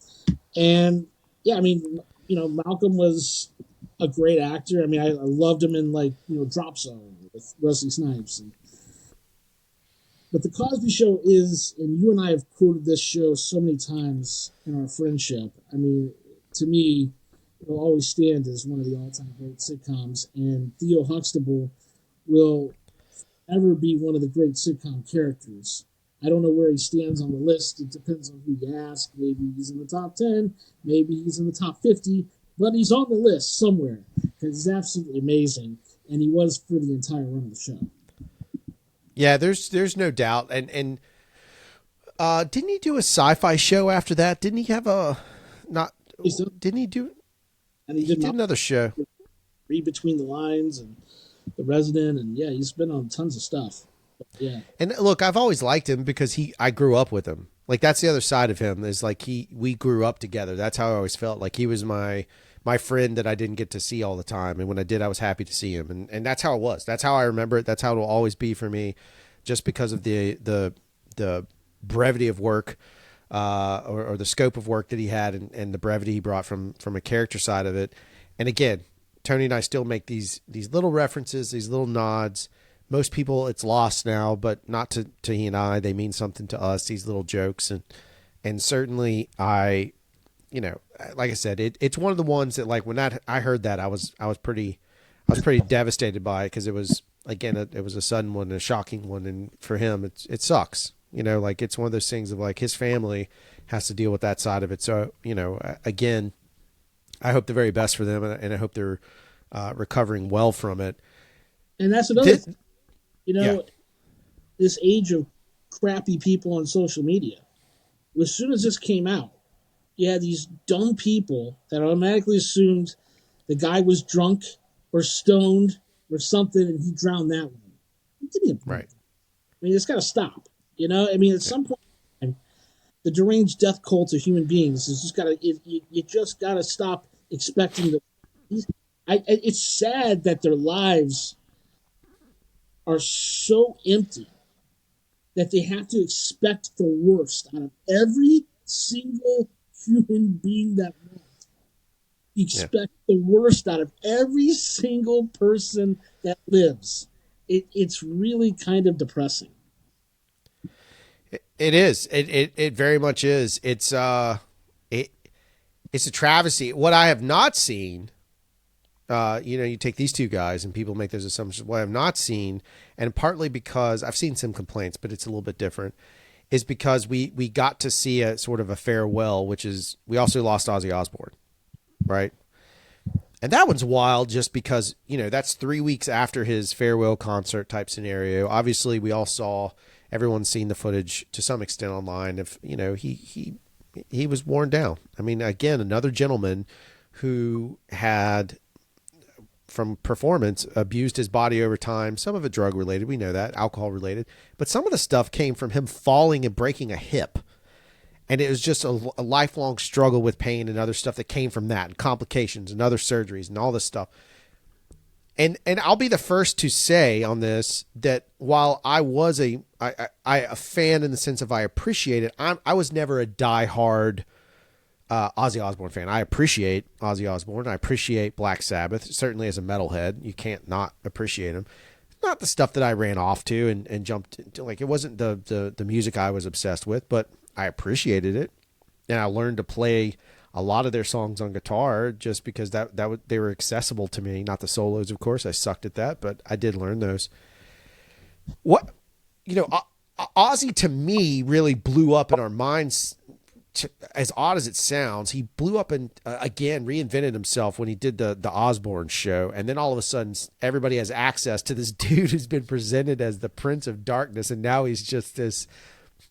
And yeah, I mean, Malcolm was a great actor. I mean, I loved him in Drop Zone with Wesley Snipes. But the Cosby Show is, and you and I have quoted this show so many times in our friendship. I mean, to me, it'll always stand as one of the all-time great sitcoms. And Theo Huxtable will ever be one of the great sitcom characters. I don't know where he stands on the list. It depends on who you ask. Maybe he's in the top 10. Maybe he's in the top 50. But he's on the list somewhere because he's absolutely amazing. And he was for the entire run of the show. Yeah, there's no doubt. And didn't he do a sci-fi show after that? Didn't he have a not? Didn't he do? And he did another show. Read Between the Lines and The Resident, and yeah, he's been on tons of stuff. But, yeah. And look, I've always liked him because I grew up with him. Like that's the other side of him is we grew up together. That's how I always felt. Like he was my friend that I didn't get to see all the time, and when I did, I was happy to see him. And that's how it was. That's how I remember it. That's how it will always be for me, just because of the brevity of work, or the scope of work that he had, and the brevity he brought from a character side of it. And again, Tony and I still make these little references, these little nods. Most people, it's lost now, but not to he and I. They mean something to us. These little jokes, and certainly like I said, it's one of the ones that when I heard that I was pretty devastated by it because it was it was a sudden one, a shocking one, and for him it sucks. It's one of those things of his family has to deal with that side of it. So again, I hope the very best for them, and I hope they're recovering well from it. And that's another thing. This age of crappy people on social media. As soon as this came out, you had these dumb people that automatically assumed the guy was drunk or stoned or something, and he drowned that one. Give me a break. Right. I mean, it's got to stop. I mean, at some point, the deranged death cult of human beings is just got to. You just got to stop expecting the. It's sad that their lives are so empty that they have to expect the worst out of every single human being that lives. You expect the worst out of every single person that lives. It's really kind of depressing. It is. It very much is. It's it's a travesty. What I have not seen, you take these two guys and people make those assumptions. What I have not seen, and partly because I've seen some complaints, but it's a little bit different, is because we got to see a sort of a farewell, which is we also lost Ozzy Osbourne, right? And that one's wild just because, that's 3 weeks after his farewell concert type scenario. Obviously, we all saw, everyone's seen the footage to some extent online of, he was worn down. I mean, again, another gentleman who had, from performance, abused his body over time. Some of it drug related, we know that, alcohol related, but some of the stuff came from him falling and breaking a hip. And it was just a lifelong struggle with pain and other stuff that came from that, and complications and other surgeries and all this stuff. And I'll be the first to say on this that while I was a fan in the sense of I appreciate it, I was never a diehard Ozzy Osbourne fan. I appreciate Ozzy Osbourne. I appreciate Black Sabbath. Certainly as a metalhead, you can't not appreciate him. not the stuff that I ran off to and jumped into. Like, it wasn't the music I was obsessed with, but I appreciated it, and I learned to play a lot of their songs on guitar just because they were accessible to me. Not the solos, of course. I sucked at that, but I did learn those. What you know, Ozzy to me really blew up in our minds. As odd as it sounds, he blew up and again reinvented himself when he did the Osbourne show, and then all of a sudden everybody has access to this dude who's been presented as the Prince of Darkness, and now he's just this.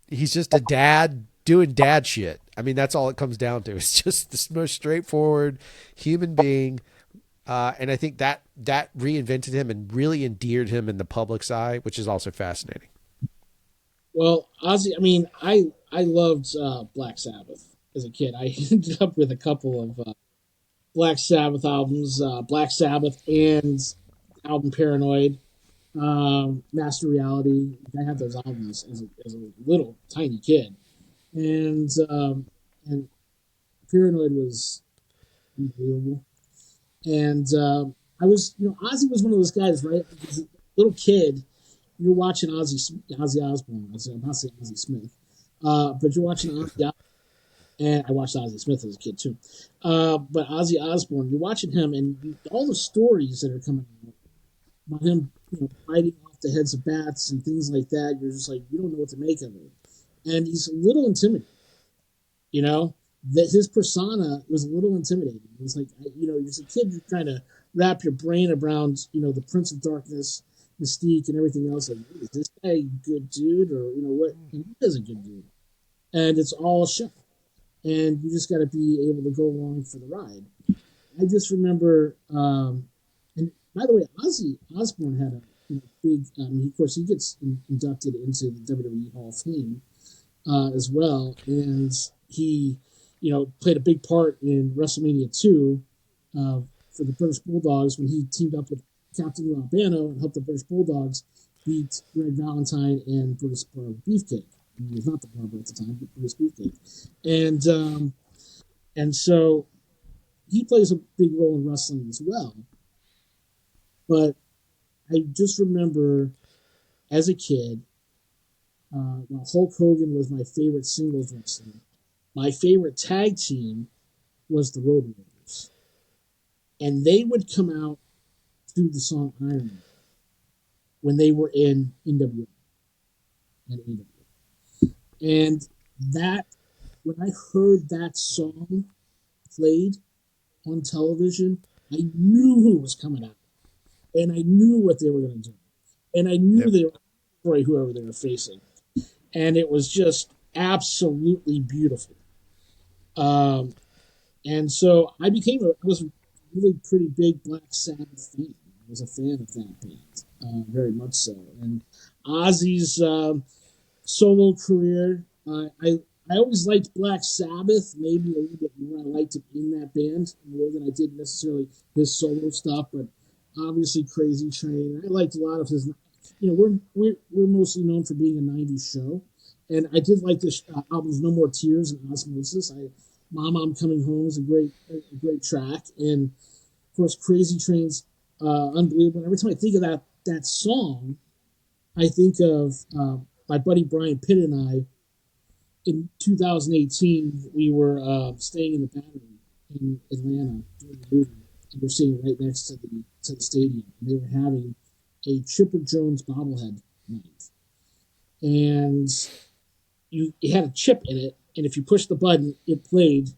He's just a dad doing dad shit. I mean, that's all it comes down to. It's just the most straightforward human being. And I think that reinvented him and really endeared him in the public's eye, which is also fascinating. Well, Ozzy, I mean, I loved Black Sabbath as a kid. I ended up with a couple of Black Sabbath albums, Black Sabbath and album Paranoid, Master Reality. I had those albums as a little tiny kid, and Paranoid was unbelievable. And I was, Ozzy was one of those guys, right? As a little kid, you're watching Ozzy Osbourne. I was about to say Ozzy Smith, but you're watching Ozzy, and I watched Ozzy Smith as a kid too. But Ozzy Osbourne, you're watching him, and all the stories that are coming out about him, biting off the heads of bats and things like that. You're just like, you don't know what to make of it, and he's a little intimidating. You know that his persona was a little intimidating. It was like, as a kid, you're trying to wrap your brain around, the Prince of Darkness, Mystique, and everything else. Like, is this guy a good dude, or what? And he is a good dude, and it's all a show. And you just got to be able to go along for the ride. I just remember, and by the way, Ozzy Osbourne had a big. Of course, he gets inducted into the WWE Hall of Fame as well, and he, played a big part in WrestleMania 2 for the British Bulldogs when he teamed up with Captain Lou Albano and helped the British Bulldogs beat Greg Valentine and Brutus Beefcake. He was not the barber at the time, but Brutus Beefcake. And so he plays a big role in wrestling as well. But I just remember as a kid, while Hulk Hogan was my favorite singles wrestler, my favorite tag team was the Road Warriors. And they would come out to the song Iron Man when they were in NWA and AWA. And that, when I heard that song played on television, I knew who was coming out. And I knew what they were going to do. And I knew they were going to destroy whoever they were facing. And it was just absolutely beautiful. And so I was a really pretty big Black Sabbath fan. I was a fan of that band, very much so. And Ozzy's solo career, I always liked Black Sabbath, maybe a little bit more. I liked it in that band more than I did necessarily his solo stuff, but obviously Crazy Train. I liked a lot of his. We're mostly known for being a '90s show, and I did like this albums No More Tears and Osmosis. Mom Coming Home is a great track, and of course Crazy Train's unbelievable. And every time I think of that song, I think of my buddy Brian Pitt and I. In 2018, we were staying in the Battery in Atlanta doing the movie, and we're sitting right next to the stadium. And they were having a Chipper Jones bobblehead night, and it had a chip in it, and if you push the button, it played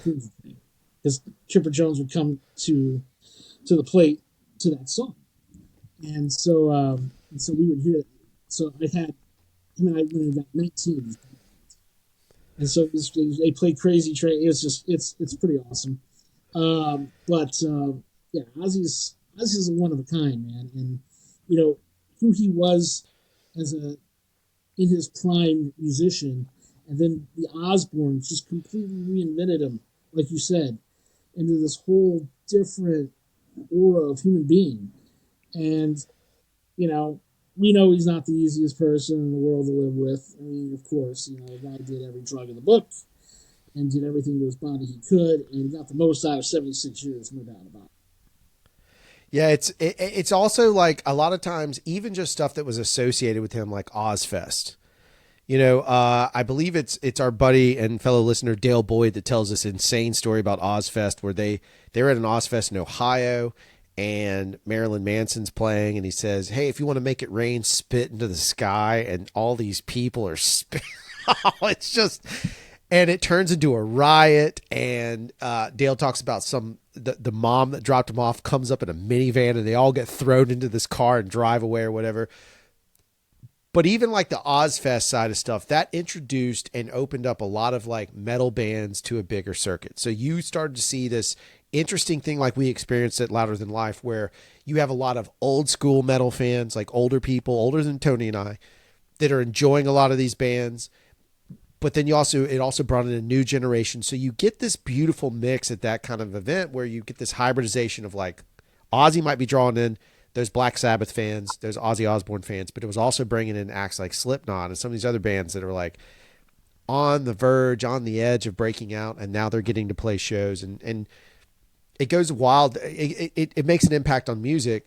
because Chipper Jones would come to the plate to that song, and so we would hear it. So I had him and I when I got 19. And so they played Crazy Train. It's pretty awesome. Yeah, Ozzy's one of a kind, man. And who he was as in his prime musician, and then the Osbournes just completely reinvented him, like you said, into this whole different aura of human being. And you know, we know he's not the easiest person in the world to live with. I mean, of course, the guy did every drug in the book and did everything to his body he could and got the most out of 76 years, no doubt about it. Yeah, it's also like a lot of times even just stuff that was associated with him, like Ozfest. I believe it's our buddy and fellow listener Dale Boyd that tells this insane story about Ozfest, where they were at an Ozfest in Ohio, and Marilyn Manson's playing, and he says, "Hey, if you want to make it rain, spit into the sky," and all these people are spit. Oh, it's just, and it turns into a riot. And Dale talks about the mom that dropped him off comes up in a minivan, and they all get thrown into this car and drive away or whatever. But even like the Ozfest side of stuff, that introduced and opened up a lot of like metal bands to a bigger circuit. So you started to see this interesting thing like we experienced at Louder Than Life, where you have a lot of old school metal fans, like older people, older than Tony and I, that are enjoying a lot of these bands. But then it also brought in a new generation. So you get this beautiful mix at that kind of event where you get this hybridization of like Ozzy might be drawing in those Black Sabbath fans, those Ozzy Osbourne fans, but it was also bringing in acts like Slipknot and some of these other bands that are like on the verge, on the edge of breaking out, and now they're getting to play shows, and it goes wild. It makes an impact on music.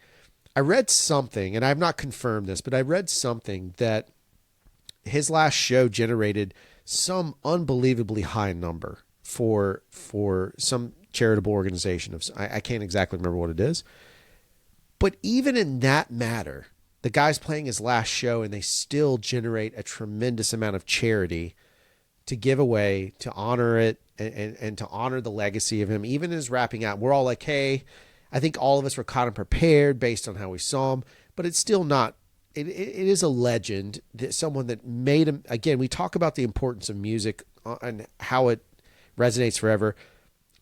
I read something, and I've not confirmed this, but I read something that his last show generated some unbelievably high number for some charitable organization. I can't exactly remember what it is. But even in that matter, the guy's playing his last show and they still generate a tremendous amount of charity to give away, to honor it, and to honor the legacy of him. Even as wrapping out, we're all like, hey, I think all of us were kind of prepared based on how we saw him, but it's still not. It is a legend, that someone that made him. Again, we talk about the importance of music and how it resonates forever.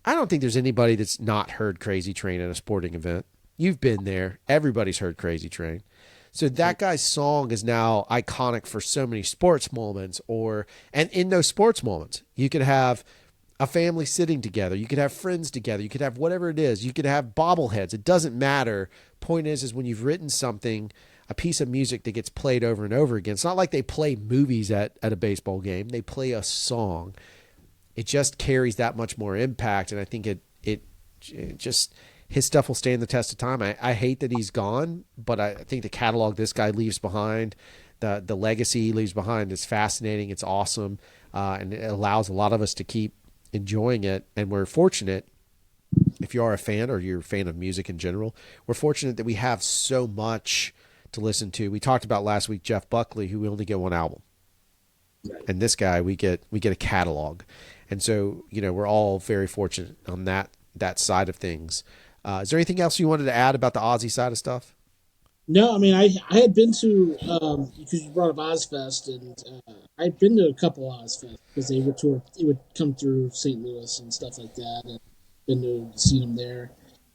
I don't think there's anybody that's not heard Crazy Train at a sporting event. You've been there. Everybody's heard Crazy Train. So that guy's song is now iconic for so many sports moments, and in those sports moments, you could have a family sitting together. You could have friends together. You could have whatever it is. You could have bobbleheads. It doesn't matter. Point is when you've written something, a piece of music that gets played over and over again. It's not like they play movies at a baseball game. They play a song. It just carries that much more impact. And I think it just, his stuff will stand the test of time. I hate that he's gone, but I think the catalog this guy leaves behind, the legacy he leaves behind is fascinating. It's awesome. And it allows a lot of us to keep enjoying it. And we're fortunate, if you are a fan or you're a fan of music in general, we're fortunate that we have so much to listen to. We talked about last week Jeff Buckley, who we only get one album. And this guy, we get a catalog. And so, we're all very fortunate on that side of things. Is there anything else you wanted to add about the Ozzy side of stuff? No, I mean, I had been to, because you brought up Ozfest, and I'd been to a couple Ozfest because it would come through St. Louis and stuff like that, and been to see them there.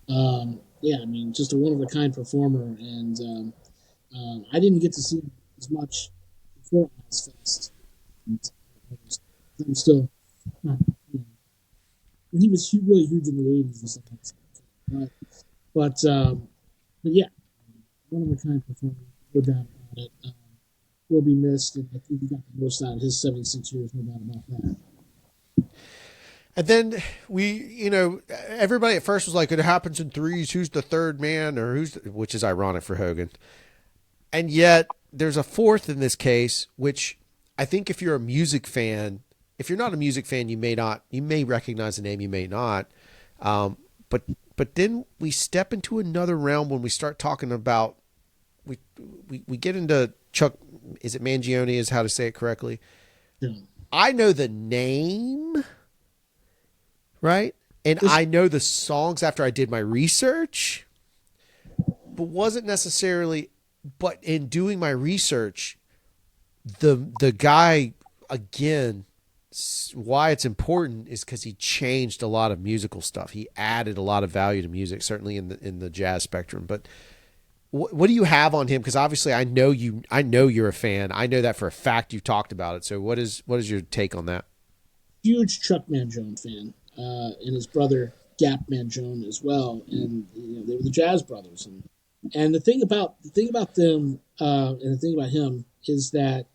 Yeah, I mean, just a one of a kind performer, and I didn't get to see him as much before Ozfest. I'm still not, he was really huge in the '80s and stuff like that. But yeah, one of a kind performer, no doubt about it. Will be missed, and I think he got the most out of his 76 years, no doubt about that. And then everybody at first was like, it happens in threes. Who's the third man, which is ironic for Hogan. And yet there's a fourth in this case, which I think if you're a music fan, if you're not a music fan, you may recognize the name, you may not. But then we step into another realm when we start talking about, we get into Chuck, is it Mangione is how to say it correctly? Yeah. I know the name, right? And I know the songs after I did my research, but wasn't necessarily, but in doing my research, the guy, again, why it's important is because he changed a lot of musical stuff. He added a lot of value to music, certainly in the jazz spectrum. But what do you have on him? Because obviously, I know you're a fan. I know that for a fact. You've talked about it. So what is your take on that? Huge Chuck Mangione fan, and his brother Gap Mangione as well, and they were the Jazz Brothers. And the thing about them, and the thing about him is that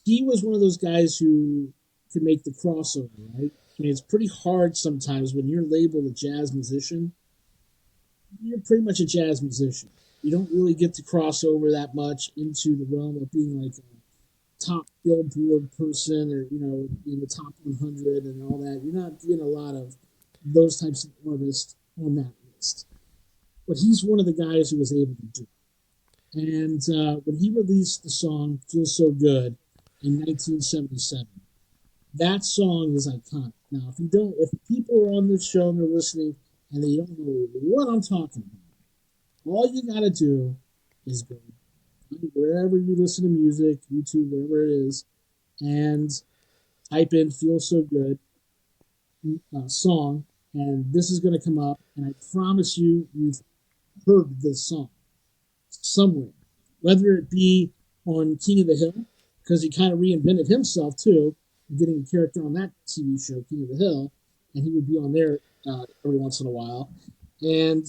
he was one of those guys who could make the crossover, right? I mean, it's pretty hard sometimes when you're labeled a jazz musician. you're pretty much a jazz musician. You don't really get to cross over that much into the realm of being like a top Billboard person or in the top 100 and all that. You're not getting a lot of those types of artists on that list. But he's one of the guys who was able to do it. And when he released the song "Feels So Good" in 1977, that song is iconic. Now, if people are on this show and they're listening and they don't know what I'm talking about, all you got to do is go wherever you listen to music, YouTube, wherever it is, and type in "Feel So Good" song, and this is going to come up. And I promise you've heard this song somewhere, whether it be on King of the Hill, because he kind of reinvented himself too, getting a character on that TV show, King of the Hill, and he would be on there every once in a while. And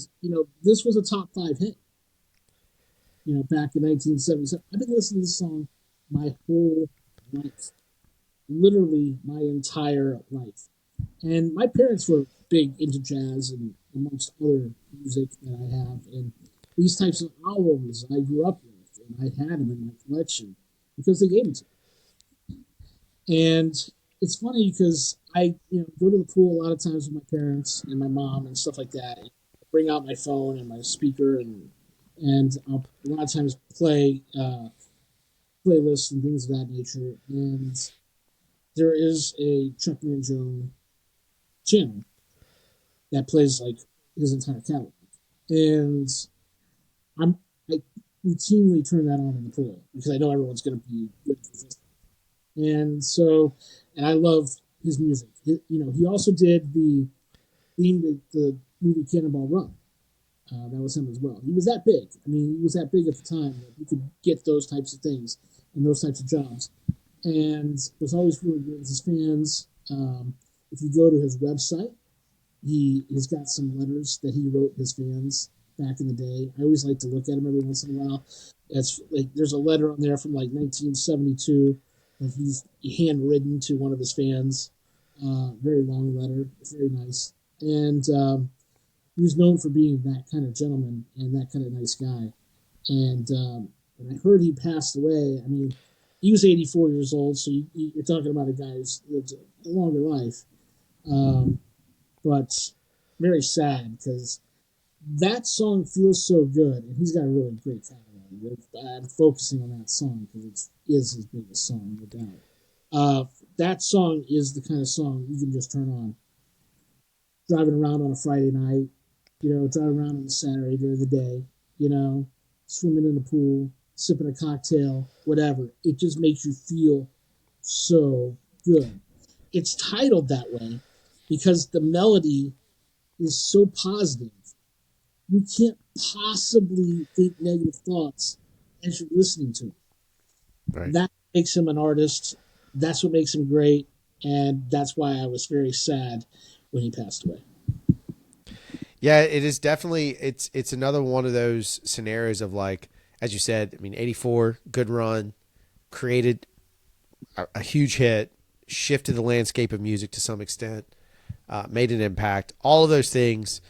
this was a top 5 hit. Back in 1977. I've been listening to this song my whole life, literally my entire life. And my parents were big into jazz and amongst other music that I have. And these types of albums I grew up with, and I had them in my collection because they gave them to me. And it's funny because I, go to the pool a lot of times with my parents and my mom and stuff like that. And I bring out my phone and my speaker and I'll a lot of times play playlists and things of that nature. And there is a Chuck Mangione channel that plays like his entire catalog, and I routinely turn that on in the pool because I know everyone's going to be good for this. And I love his music. He also did the theme to the movie Cannonball Run. That was him as well. He was that big. I mean, he was that big at the time that you could get those types of things and those types of jobs. And was always really good with his fans. If you go to his website, he's got some letters that he wrote his fans back in the day. I always like to look at them every once in a while. It's like there's a letter on there from like 1972 that he's handwritten to one of his fans. Very long letter. It's very nice. And he was known for being that kind of gentleman and that kind of nice guy. And when I heard he passed away, I mean, he was 84 years old, so you're talking about a guy who's lived a longer life. But very sad because that song feels so good, and he's got a really great catalog. I'm focusing on that song because it is his biggest song, no doubt. That song is the kind of song you can just turn on driving around on a Friday night, driving around on a Saturday during the day, swimming in the pool, sipping a cocktail, whatever. It just makes you feel so good. It's titled that way because the melody is so positive. You can't possibly think negative thoughts as you're listening to it. Right. That makes him an artist. That's what makes him great. And that's why I was very sad when he passed away. Yeah, it is definitely it's another one of those scenarios of like, as you said, I mean, 84, good run, created a huge hit, shifted the landscape of music to some extent, made an impact, all of those things.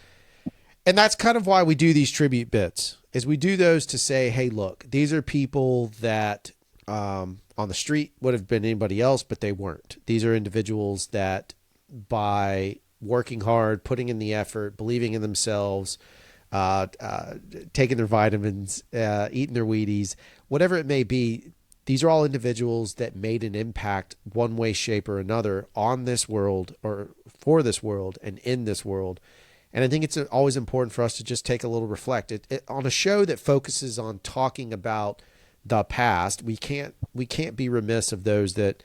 And that's kind of why we do these tribute bits, is we do those to say, hey, look, these are people that on the street would have been anybody else, but they weren't. These are individuals that by working hard, putting in the effort, believing in themselves, taking their vitamins, eating their Wheaties, whatever it may be, these are all individuals that made an impact one way, shape, or another on this world or for this world and in this world. And I think it's always important for us to just take a little reflect. On a show that focuses on talking about the past, we can't be remiss of those that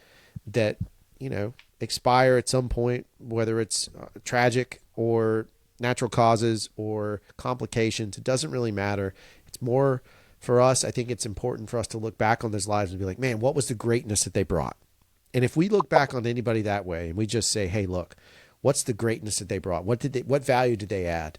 expire at some point, whether it's tragic or natural causes or complications. It doesn't really matter. It's more for us. I think it's important for us to look back on those lives and be like, man, what was the greatness that they brought? And if we look back on anybody that way and we just say, hey, look, what's the greatness that they brought? What value did they add?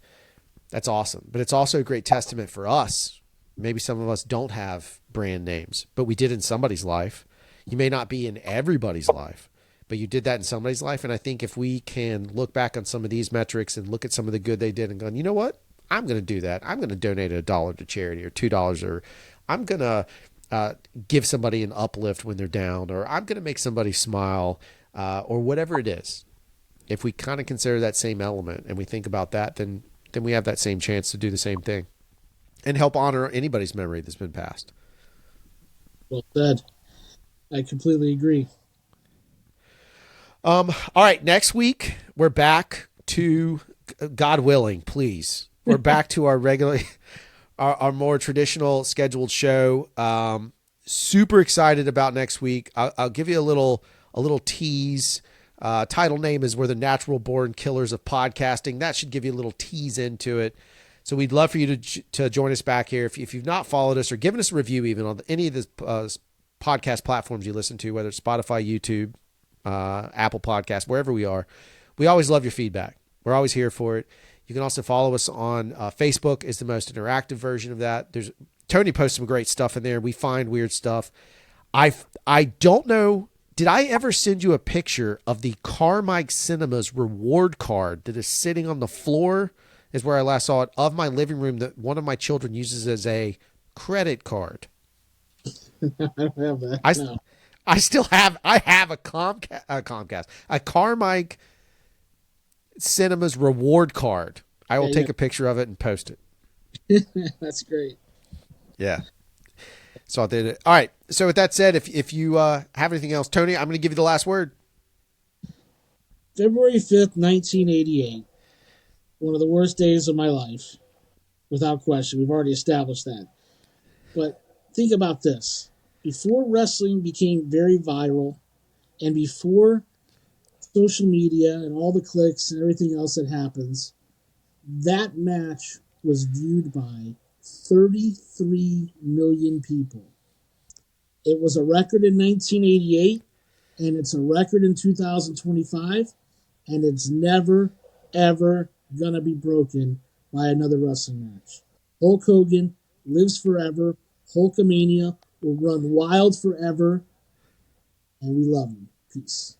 That's awesome. But it's also a great testament for us. Maybe some of us don't have brand names, but we did in somebody's life. You may not be in everybody's life, but you did that in somebody's life. And I think if we can look back on some of these metrics and look at some of the good they did and go, you know what? I'm going to do that. I'm going to donate $1 to charity or $2, or I'm going to give somebody an uplift when they're down, or I'm going to make somebody smile, or whatever it is. If we kind of consider that same element and we think about that, then we have that same chance to do the same thing and help honor anybody's memory that's been passed. Well said. I completely agree. All right, next week we're back to, God willing, please. We're back to our regular, our more traditional scheduled show. Super excited about next week. I'll give you a little tease. Title name is "We're the Natural Born Killers of Podcasting." That should give you a little tease into it. So we'd love for you to join us back here. If you've not followed us or given us a review even on any of the podcast platforms you listen to, whether it's Spotify, YouTube, Apple Podcasts, wherever we are, we always love your feedback. We're always here for it. You can also follow us on Facebook, is the most interactive version of that. Tony posts some great stuff in there. We find weird stuff. I don't know. Did I ever send you a picture of the Carmike Cinemas reward card that is sitting on the floor? Is where I last saw it, of my living room, that one of my children uses as a credit card. I don't have that. No. I still have. I have a Comcast, a Carmike Cinemas reward card. I will take a picture of it and post it. That's great. Yeah. So I did it. All right. So with that said, if you have anything else, Tony, I'm going to give you the last word. February 5th, 1988. One of the worst days of my life, without question. We've already established that. But think about this. Before wrestling became very viral, and before social media and all the clicks and everything else that happens, that match was viewed by 33 million people. It was a record in 1988, and it's a record in 2025, and it's never, ever going to be broken by another wrestling match. Hulk Hogan lives forever. Hulkamania will run wild forever, and we love him. Peace.